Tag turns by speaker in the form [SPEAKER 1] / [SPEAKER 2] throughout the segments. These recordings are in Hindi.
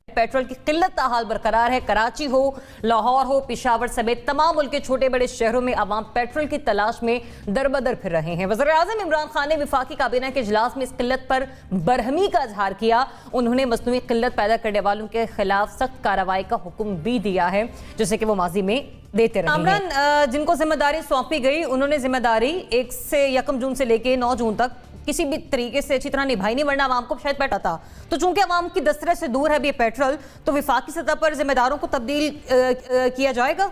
[SPEAKER 1] पेट्रोल की किल्लत हाल बरकरार है। कराची हो, लाहौर हो, पेशावर समेत तमाम मुल्क के छोटे बड़े शहरों में अवाम पेट्रोल की तलाश में दरबदर फिर रहे हैं। वज़ीर-ए-आज़म इमरान खान ने वफाकी काबीना के इजलास में इस किल्लत पर बरहमी का इजहार किया। उन्होंने मसनूई किल्लत पैदा करने वालों के खिलाफ सख्त कार्रवाई का हुक्म भी दिया है, जैसे कि वो माजी में देते रहे। कामरान जिनको जिम्मेदारी सौंपी गई, उन्होंने जिम्मेदारी 1 जून से लेके 9 जून तक किसी भी तरीके से अच्छी तरह निभाई नहीं, वरना आवाम को शायद पैसा था। तो चूंकि आवाम की दस्तरस से दूर है ये पेट्रोल, तो विफाकी सतह पर जिम्मेदारों को तब्दील किया जाएगा।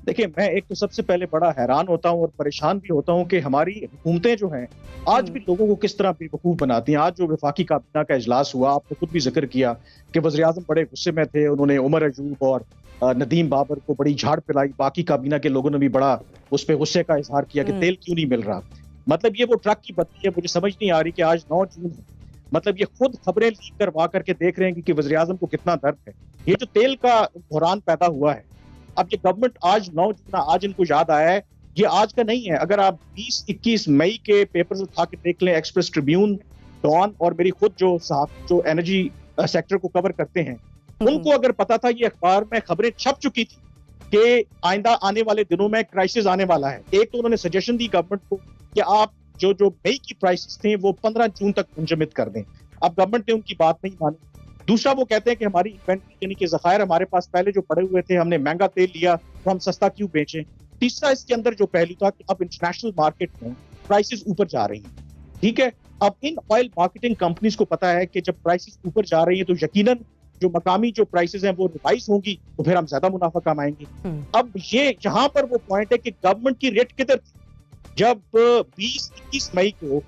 [SPEAKER 2] देखिए, मैं एक तो सबसे पहले बड़ा हैरान होता हूं और परेशान भी होता हूं कि हमारी हुकूमतें जो हैं आज भी लोगों को किस तरह बेवकूफ बनाती हैं। आज जो वफाकी काबीना का इजलास हुआ, आपने खुद भी जिक्र किया कि वज़ीर-ए-आज़म बड़े गुस्से में थे। उन्होंने उमर अयूब और नदीम बाबर को बड़ी झाड़ पिलाई। बाकी काबीना के लोगों ने भी बड़ा उस पर गुस्से का इजहार किया कि तेल क्यों नहीं मिल रहा। मतलब ये वो ट्रक की बत्ती है। मुझे समझ नहीं आ रही कि आज 9 जून है, मतलब ये खुद खबरें लीक करवा करके देख रहे हैं कि वज़ीर-ए-आज़म को कितना दर्द है। ये जो तेल का बहरान पैदा हुआ है, अब ये गवर्नमेंट आज 9 जून आज इनको याद आया है, ये आज का नहीं है। अगर आप 20-21 मई के पेपर्स उठा के देख लें, एक्सप्रेस ट्रिब्यून, डॉन और मेरी खुद जो एनर्जी सेक्टर को कवर करते हैं, उनको अगर पता था, ये अखबार में खबरें छप चुकी थी कि आइंदा आने वाले दिनों में क्राइसिस आने वाला है। एक तो उन्होंने सजेशन दी गवर्नमेंट को कि आप जो मई की प्राइसेस थे वो 15 जून तक मुंजमद कर दें। अब गवर्नमेंट ने उनकी बात नहीं मानी। दूसरा, वो कहते हैं कि हमारी इन्वेंट्री यानी कि ज़खायर हमारे पास पहले जो पड़े हुए थे, हमने महंगा तेल लिया तो हम सस्ता क्यों बेचें। तीसरा, इसके अंदर जो पहलू था कि अब इंटरनेशनल मार्केट में प्राइसेस ऊपर जा रही हैं। ठीक है, अब इन ऑयल मार्केटिंग कंपनीज को पता है कि जब प्राइसेस ऊपर जा रही है तो यकीनन जो मकामी जो प्राइसेस हैं वो रिवाइज होंगी, तो फिर हम ज्यादा मुनाफा कमाएंगे। अब ये यहाँ पर वो पॉइंट है कि गवर्नमेंट की रेट किधर थी जब 20-21 मई को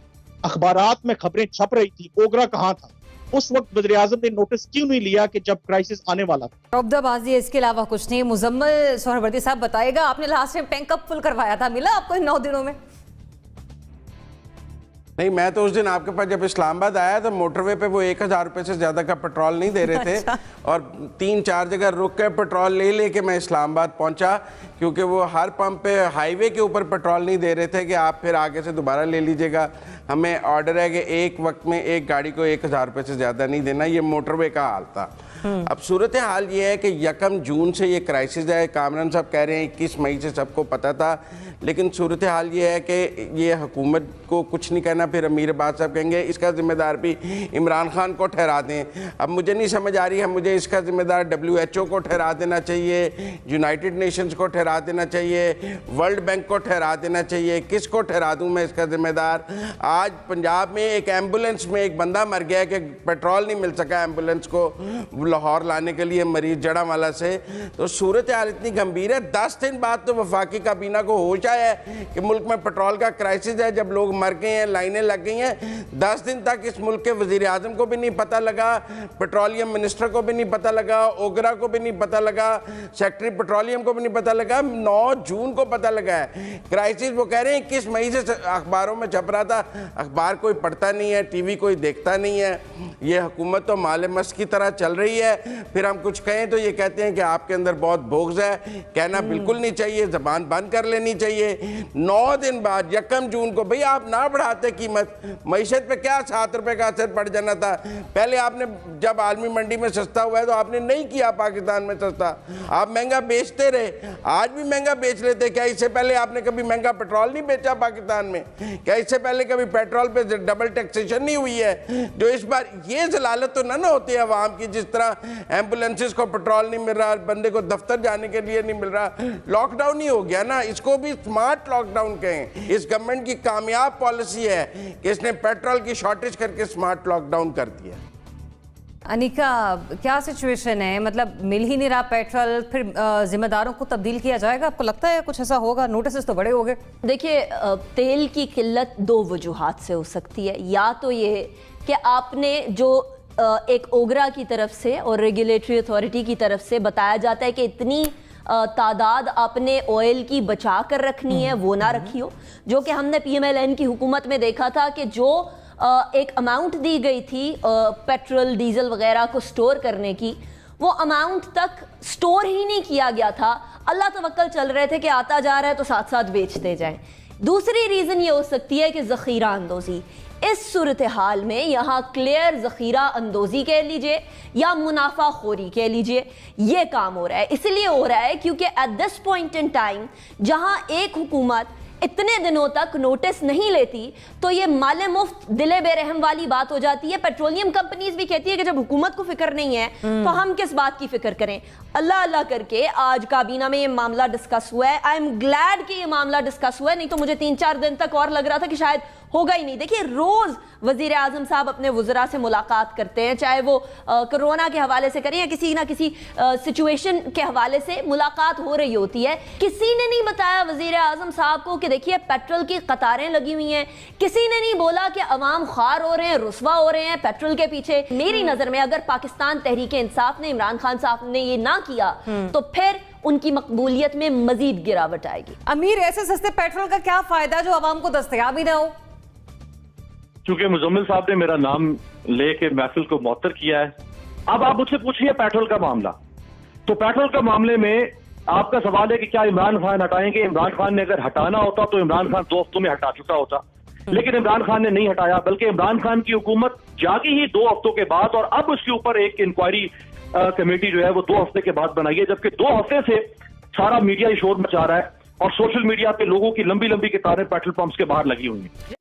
[SPEAKER 2] अखबारात में खबरें छप रही थी। ओगरा कहाँ था उस वक्त? वज़ीर-ए-आज़म ने नोटिस क्यों नहीं लिया कि जब क्राइसिस आने वाला था?
[SPEAKER 1] रौबदाबाजी है, इसके अलावा कुछ नहीं। मुजम्मिल सोहरावर्दी साहब बताएगा, आपने लास्ट टाइम टैंक कब फुल करवाया था, मिला आपको इन 9 दिनों में?
[SPEAKER 3] नहीं, मैं तो उस दिन आपके पास जब इस्लामाबाद आया तो मोटरवे पे वो 1000 रुपये से ज़्यादा का पेट्रोल नहीं दे रहे थे।
[SPEAKER 1] अच्छा।
[SPEAKER 3] और 3-4 जगह रुक के पेट्रोल ले के मैं इस्लामाबाद पहुंचा, क्योंकि वो हर पंप पे हाईवे के ऊपर पेट्रोल नहीं दे रहे थे कि आप फिर आगे से दोबारा ले लीजिएगा। हमें ऑर्डर है कि एक वक्त में एक गाड़ी को 1000 रुपये से ज़्यादा नहीं देना। ये मोटरवे का हाल था। अब सूरत हाल ये है कि 1 जून से ये क्राइसिस है। कामरान साहब कह रहे हैं 21 मई से सबको पता था, लेकिन सूरत हाल ये है कि ये हुकूमत को कुछ नहीं कहना, फिर अमीर अब्बास साहब कहेंगे इसका जिम्मेदार भी इमरान खान को ठहरा दें। अब मुझे नहीं समझ आ रही है, मुझे इसका जिम्मेदार WHO को ठहरा देना चाहिए, यूनाइटेड नेशंस को ठहरा देना चाहिए, वर्ल्ड बैंक को ठहरा देना चाहिए, किसको ठहरा दूँ मैं इसका जिम्मेदार? आज पंजाब में एक एम्बुलेंस में एक बंदा मर गया कि पेट्रोल नहीं मिल सका एम्बुलेंस को लाहौर लाने के लिए, मरीज जड़ावाला से। तो सूरत हाल इतनी गंभीर है। 10 दिन बाद तो वफाकी काबीना को होश आया है कि मुल्क में पेट्रोल का क्राइसिस है, जब लोग मर गए हैं, लाइनें लग गई हैं। 10 दिन तक इस मुल्क के वज़ीर-ए-आज़म को भी नहीं पता लगा, पेट्रोलियम मिनिस्टर को भी नहीं पता लगा, ओगरा को भी नहीं पता लगा, सेक्रेटरी पेट्रोलियम को भी नहीं पता लगा। 9 जून को पता लगा है क्राइसिस। वो कह रहे हैं 21 मई से अखबारों में छप रहा था। अखबार कोई पढ़ता नहीं है, TV कोई देखता नहीं है। ये हुकूमत तो माले मस्त की तरह चल रही है। फिर हम कुछ कहें तो ये कहते हैं कि आपके अंदर बहुत बोझ है। कहना बिल्कुल नहीं चाहिए, जबान बंद कर लेनी चाहिए। 9 दिन बाद 1 जून को भाई आप ना बढ़ाते कीमत, मईशत पे क्या 7 रुपए का असर पड़ जाना था। पहले आपने जब आलमी मंडी में सस्ता हुआ है तो आपने नहीं किया पाकिस्तान में सस्ता, आप महंगा बेचते रहे। आज भी महंगा बेच लेते। क्या इससे पहले आपने कभी महंगा पेट्रोल नहीं बेचा पाकिस्तान में? क्या इससे पहले कभी पेट्रोल पे डबल टैक्सेशन नहीं हुई है? जो इस बार ये जलालत तो ना होती है अवाम की, जिस तरह एम्बुलेंसेस को पेट्रोल नहीं मिल रहा, बंदे को दफ्तर जाने के लिए नहीं मिल रहा। लॉकडाउन ही हो गया ना, इसको भी स्मार्ट लॉकडाउन कहें। इस गवर्नमेंट की कामयाब पॉलिसी है कि इसने पेट्रोल की शॉर्टेज करके स्मार्ट लॉकडाउन कर दिया।
[SPEAKER 1] अनिका, क्या सिचुएशन है? मतलब मिल ही नहीं रहा पेट्रोल, फिर जिम्मेदारों को तब्दील किया जाएगा? आपको लगता है कुछ ऐसा होगा? नोटिस तो बड़े हो गए।
[SPEAKER 4] देखिए, तेल की किल्लत 2 वजूहात से हो सकती है। या तो ये कि आपने जो एक ओगरा की तरफ से और रेगुलेटरी अथॉरिटी की तरफ से बताया जाता है कि इतनी तादाद आपने ऑयल की बचा कर रखनी है, वो ना रखी हो। जो कि हमने PMLN की हुकूमत में देखा था कि जो एक अमाउंट दी गई थी पेट्रोल डीजल वगैरह को स्टोर करने की, वो अमाउंट तक स्टोर ही नहीं किया गया था। अल्लाह तवक्कल चल रहे थे कि आता जा रहा है तो साथ साथ बेचते जाएं। दूसरी रीज़न ये हो सकती है कि ज़ख़ीरा अंदोज़ी। इस सूरत हाल में यहाँ क्लियर ज़ख़ीरा अंदोज़ी कह लीजिए या मुनाफाखोरी कह लीजिए, ये काम हो रहा है। इसलिए हो रहा है क्योंकि at this point in time जहाँ एक हुकूमत इतने दिनों तक नोटिस नहीं लेती तो ये माले मुफ्त दिले बेरहम वाली बात हो जाती है। पेट्रोलियम कंपनीज भी कहती है कि जब हुकूमत को फिक्र नहीं है तो हम किस बात की फिक्र करें। अल्लाह अल्लाह करके आज काबीना में ये मामला डिस्कस हुआ है। आई एम ग्लैड कि ये मामला डिस्कस हुआ है, नहीं तो मुझे 3-4 दिन तक और लग रहा था कि शायद होगा ही नहीं। देखिए रोज वजीर आजम साहब अपने वुज़रा से मुलाकात करते हैं, चाहे वो कोरोना के हवाले से करें या किसी ना किसी सिचुएशन के हवाले से मुलाकात हो रही होती है। किसी ने नहीं बताया वजीर आजम साहब को कि देखिए पेट्रोल की कतारें लगी हुई हैं, किसी ने नहीं बोला कि अवाम ख्वार हो रहे हैं, रुस्वा हो रहे हैं पेट्रोल के पीछे। मेरी नजर में अगर पाकिस्तान तहरीक इंसाफ ने, इमरान खान साहब ने ये ना किया तो फिर उनकी मकबूलियत में मजीद गिरावट आएगी।
[SPEAKER 1] अमीर, ऐसे सस्ते पेट्रोल का क्या फायदा जो अवाम को दस्तयाब ही ना हो?
[SPEAKER 5] क्योंकि मुजम्मिल साहब ने मेरा नाम लेके महफिल को मुअत्तर किया है। अब आप मुझसे पूछिए पेट्रोल का मामला, तो पेट्रोल का मामले में आपका सवाल है कि क्या इमरान खान हटाएंगे। इमरान खान ने अगर हटाना होता तो इमरान खान 2 हफ्तों में हटा चुका होता, लेकिन इमरान खान ने नहीं हटाया, बल्कि इमरान खान की हुकूमत जागी ही 2 हफ्तों के बाद, और अब उसके ऊपर एक इंक्वायरी कमेटी जो है वो 2 हफ्ते के बाद बनाई है, जबकि 2 हफ्ते से सारा मीडिया शोर मचा रहा है और सोशल मीडिया पे लोगों की लंबी लंबी कतारें पेट्रोल पंप्स के बाहर लगी हुई हैं।